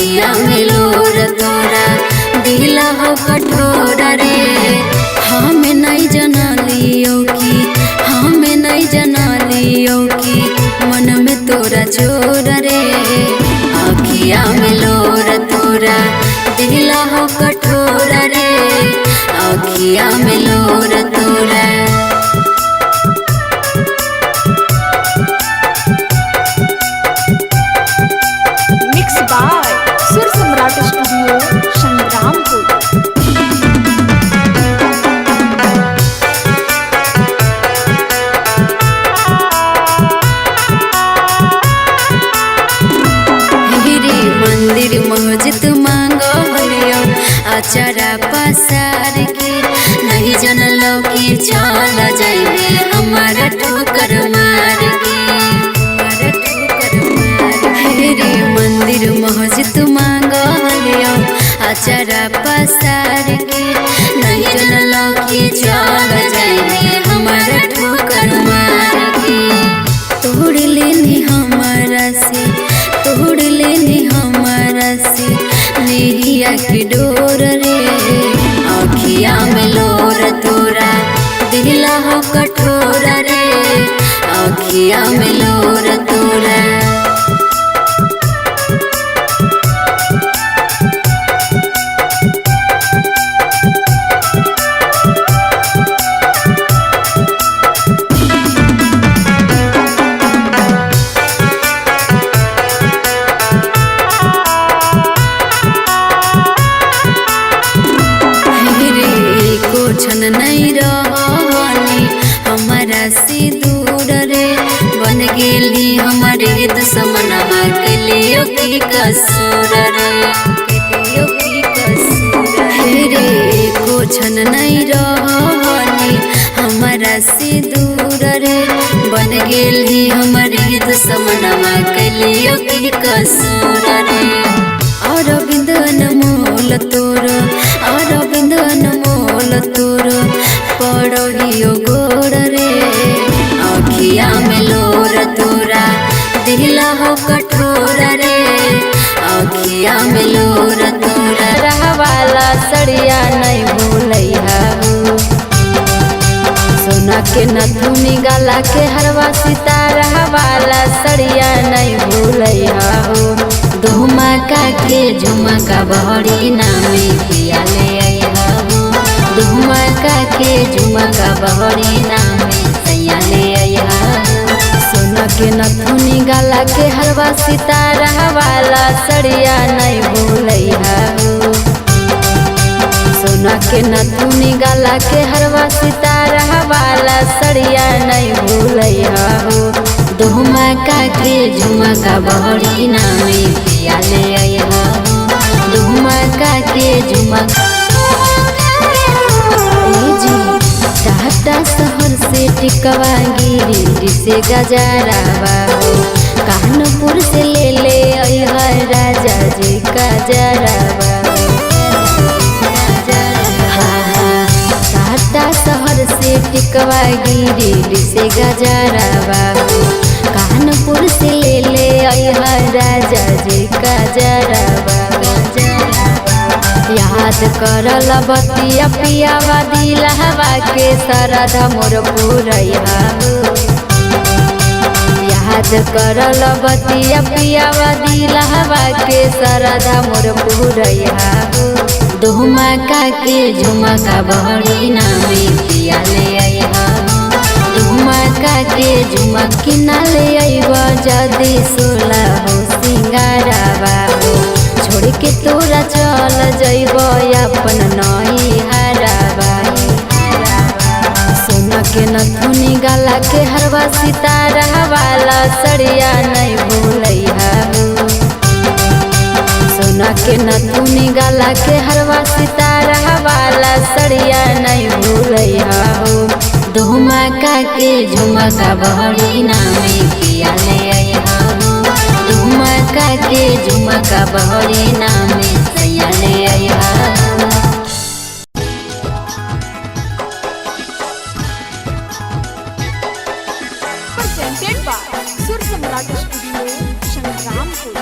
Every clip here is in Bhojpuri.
अखिया में लोर तोरा दिला हो कठोर रे। हमें नहीं जना लियो की, हमें नहीं जना लियो की मन में तोरा जोर रे। अखिया में लोर तोरा दिला हो कठोर रे। अखिया में लोर तोरा। मिक्स बाय सुर सम्राट स्टूडियो संग्रामपुर। मंदिर मस्जिद मांगो लियो अचारा पसार के। नहीं जनलो कि चल जाइबे हमारा ठोकर मार के, हमारा ठोकर मार के। मंदिर मस्जिद मांगो लियो अचारा पसार के। नहीं जनलो कि चल जाइबे हमारा ठोकर मार के। तोड़ लेनी हमारा से, तोड़ लेनी हमारा से नेहिया की डोर रे। अखिया में लोर तोरा दिला हो कठोर रे। अखिया में लोर तोरा। छन नहीं रहनी हमारा से दूर रे। बन गेली हमारे दुश्मनवा के लिए की कसूर रे, के लिए की कसूर रे। को छन नहीं रहनी हमारा से दूर रे। बन गेली हमारे दुश्मनवा के लिए की कसूर रे। अरविंद अनमोल तोर, अरविंद अनमोल तोर पड़हियो गोर रे। अखिया में लोर तोरा दिला हो कठोर रे। अखिया में लोर तोरा। रहवाला सड़िया नहीं भूलैहा हो, सोना के नथुनी गला के हरवा सितारा वाला सड़िया नहीं भूलैहा हो। धुमका के झुमका बहरी नामे पिया ले आया हो। धुमका के झुमका बहरी नामे सैया ले आया हो। सोना के नथुनी गला के हरवा सितारा वाला सड़िया नहीं भूलैहा हो। सोना के नथुनी गला के हरवा सितारा वाला सड़िया नहीं भूलैहा हो। धुमका के झुमका बहरी नामे पिया ले आया हो। धुमका के झुमका। टाटा शहर से टिकवा गिरी से गजरावा हो। कानपुर से ले ले आया राजा जी का जरावा। टाटा शहर से टिकवा गिरी से गजरावा हो। कानपुर से ले ले आया राजा जी का जरावा। याद करल बतिया पियावा दिलहवा के सरधा मोर पुरैहा हो। याद करल बतिया पियावा दिलहवा के सरधा मोर पुरैहा हो। धुमका के झुमका बहरी नामे पिया ले आया हो। धुमका के झुमकी ना ले आइबा जदी सोला हो सिंगारावा हो। छोड़ के तोरा चल जइब अपन नई हरावा। सोना के नथुनी गला के हरवा सितारा वाला सड़िया नहीं भूलैहा हो। सोना के नथुनी गला के हरवा सितारा वाला सड़िया नहीं भूलैहा हो। धुमका के झुमका बहरी नामे पिया ले आया हो। धुमका के झुमका बहरी नामे सैया ले आया हो। presented by सुर सम्राट स्टूडियो संग्रामपुर।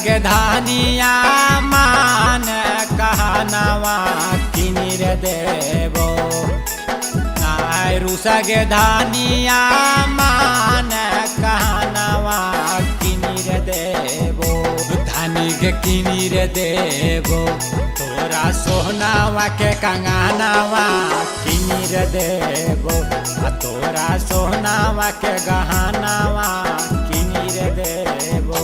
के धानिया मान कहनावा किनिर देबो नाय रुसा के धानिया मान कहनावा किनिर देबो धानी के किनिर देबो तोरा सोहनावा के कंगनावा किनिर देबो तोरा सोहनावा के गहनावा किनिर देबो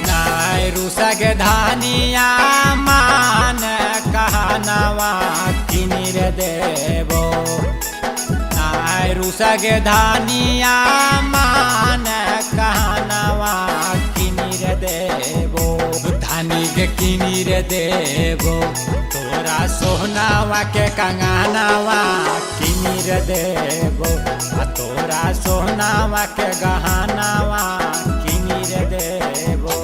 नाय रुसा के धानिया मान कहनावा किनिर देबो नाय रुसा के धानिया मान कहनावा किनिर देबो धानी के किनिर देबो तोरा सोहनावा के कंगनावा किनिर देबो तोरा सोहनावा के गहनावा किनिर देबो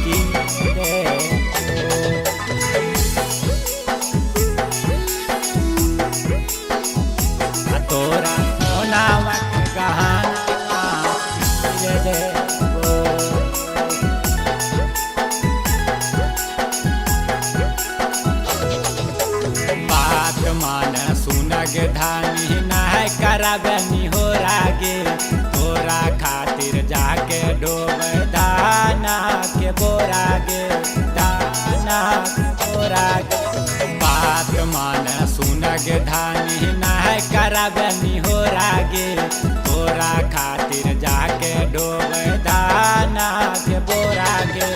किनिर देबो तोरा सोहनावा के गहनावा किनिर देबो बात मान सुनग धानी नहीं करबनी हो रागे तोरा खातिर जाके डोब दाना के बोरागे दाना के बोरागे बात मान सुनग धानी नहीं करबनी हो रागे तोरा खातिर जाके डोब दाना के बोरागे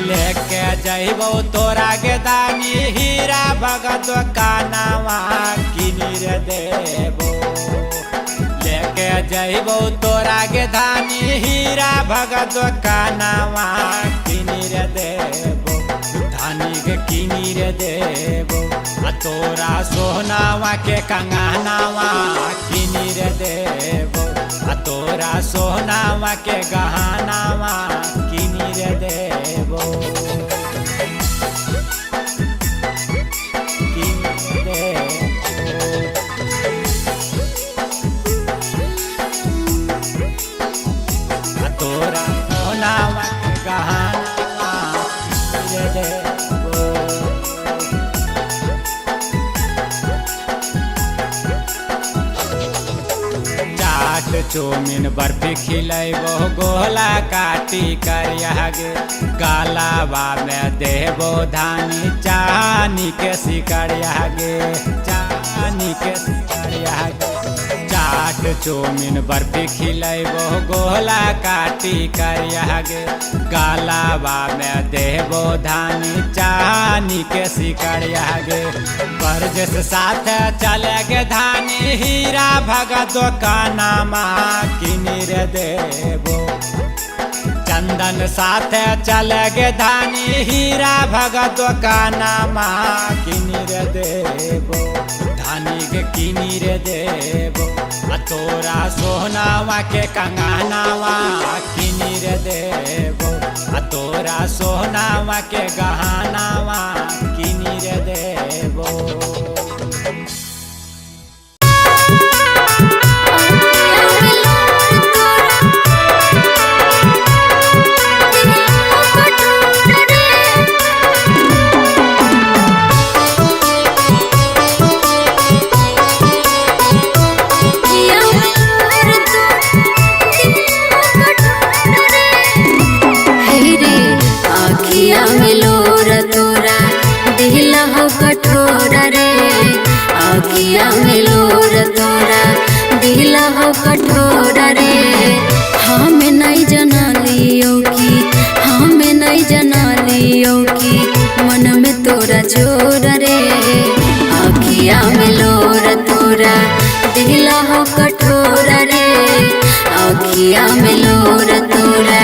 लेके जइबो तोरा के दानी हीरा भगत कानावा किनिर देबो लेके जइबो तोरा के दानी हीरा भगत कानावा किनिर देबो धानी के किनिर देबो तोरा सोहनावा के कंगनावा किनिर देबो तोरा सोहनावा के गहनावा किनिर देबो किनिर देबो तोरा सोहनावा के गहनावा किनिर देबो चाट चौमिन बर्फी खिलेबो गोला काटी करियागे गालावा में देबो धानी चानी के सिकरियागे चानी के सिकरियागे चाट चौमिन बर्फी खिलेबो गोला काटी करियागे गालावा में देबो धानी चानी के सिकरियागे बरजस साथ चलेगे धानी हीरा भगत कानामा किनिर देबो चंदन साथ चलेगे धानी हीरा भगत कानामा किनिर देबो धानी के किनिर देबो तोरा सोहनावा के कंगनावा किनिर देबो तोरा सोहनावा के गहनावा किनिर देबो कठोर रे आखिया में लोर तोरा दिल हो कठोर रे हम नहीं जना लियो की हम नहीं जना लियो की मन में तोरा जोर रे आखिया में लोर तोरा दिल हो कठोर रे आखिया में लोर तोरा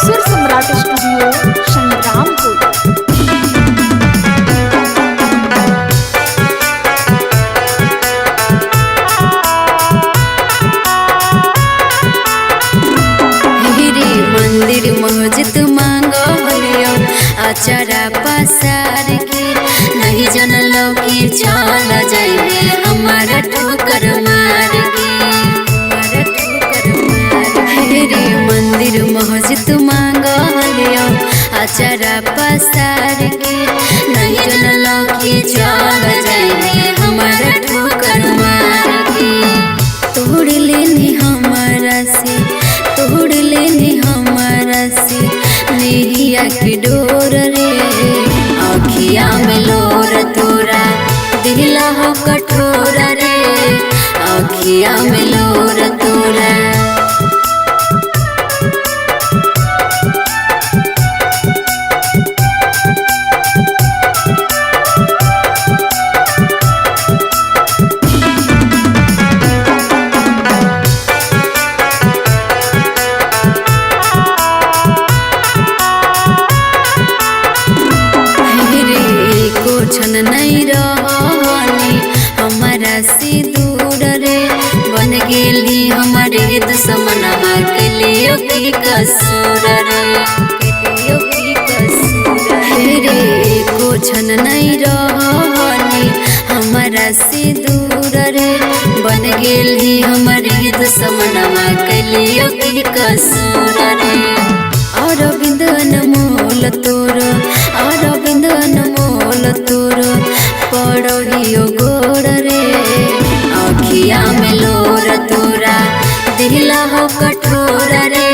सुर सम्राट स्टूडियो संग्रामपुर। मंदिर मस्जिद मांगो लियो आचारा पसार के नहीं जन आचरा पसार के नहीं जनलो कि चल जाए हमारा ठोकर मार के। तोड़ लेनी हमारा से तोड़ लेनी हमारा से नेहिया के डोर रे अखिया में लोर तोरा दिला हो कठोर रे अखिया में लोर तोरा। छन नहीं रहनी हमारा से दूर रे बन गेली हमारे दुश्मनमा के लिए की कसूर रे को छन नहीं रहनी हमारा से दूर रे बन गेली हमारे दुश्मनमा के लिए की कसूर रे। अरविंद अनमोल तोर अरविंद अनमोल तोर पड़ियो गोर रे अखिया में लोर तोरा दिला हो कठोर रे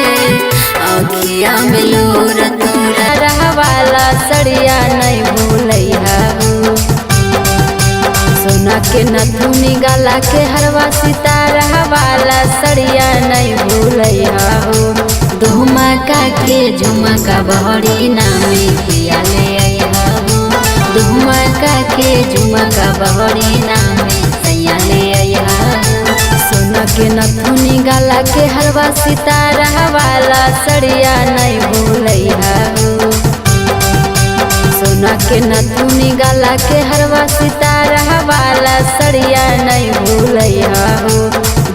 अखिया में लोर तोरा। रहवाला सड़िया नहीं भूलैया हो सोना के नथुनी गला के हरवा सितारा वाला सड़िया नहीं भूलैया हो। धुमका के झुमका बहरी नामे पिया ले आया हो धुमका के झुमका बहरी नामे सैया ले आया हो। सोना के नथुनी गला के हरवा सितारा वाला सड़िया नहीं भूलैया हो सोना के नथुनी गला के हरवा सितारा वाला सड़िया नहीं भूलैया हो।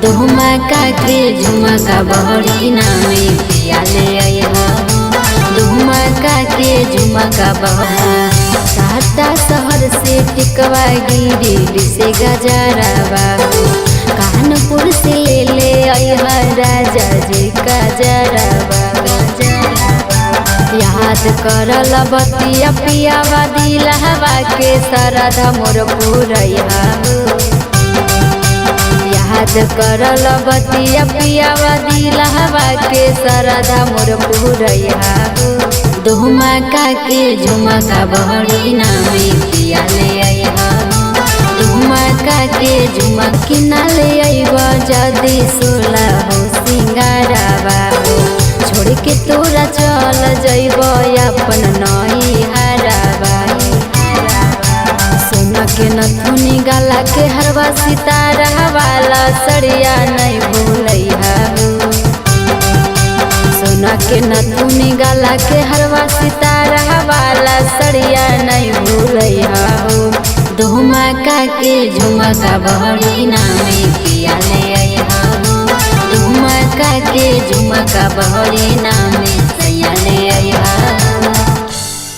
धुमका के झुमका बहरी नामे पिया ले आया हो धुमका के झुमका बहरा। साता शहर से टिकवा गिरिडीह से गजरावा हो कानपुर से ले आया राजा जी गजरावा। याद करल बतिया पियावा दिलहवा के सरधा मोर पुरैया हो याद करल बतिया पियावा दिलहवा के सरधा मोर पुरैया हो। धुमका के झुमका बहरी नामे पिया ले आया हो धुमका के झुमकी ना ले आइबा जदी सोला हो सिंगारावा हो छोड़ के तोरा चल जइब अपन नई हरावा। सोना के नथुनी गला के हरवा सितारा वाला सड़िया नहीं भूलैया हो सोना के नथुनी गला के हरवा सितारा वाला सड़िया नहीं भूलैया हो। धुमका के झुमका बहरी नामे पिया ले आया हो धुमका के झुमका बहरी नामे सैया ले आया।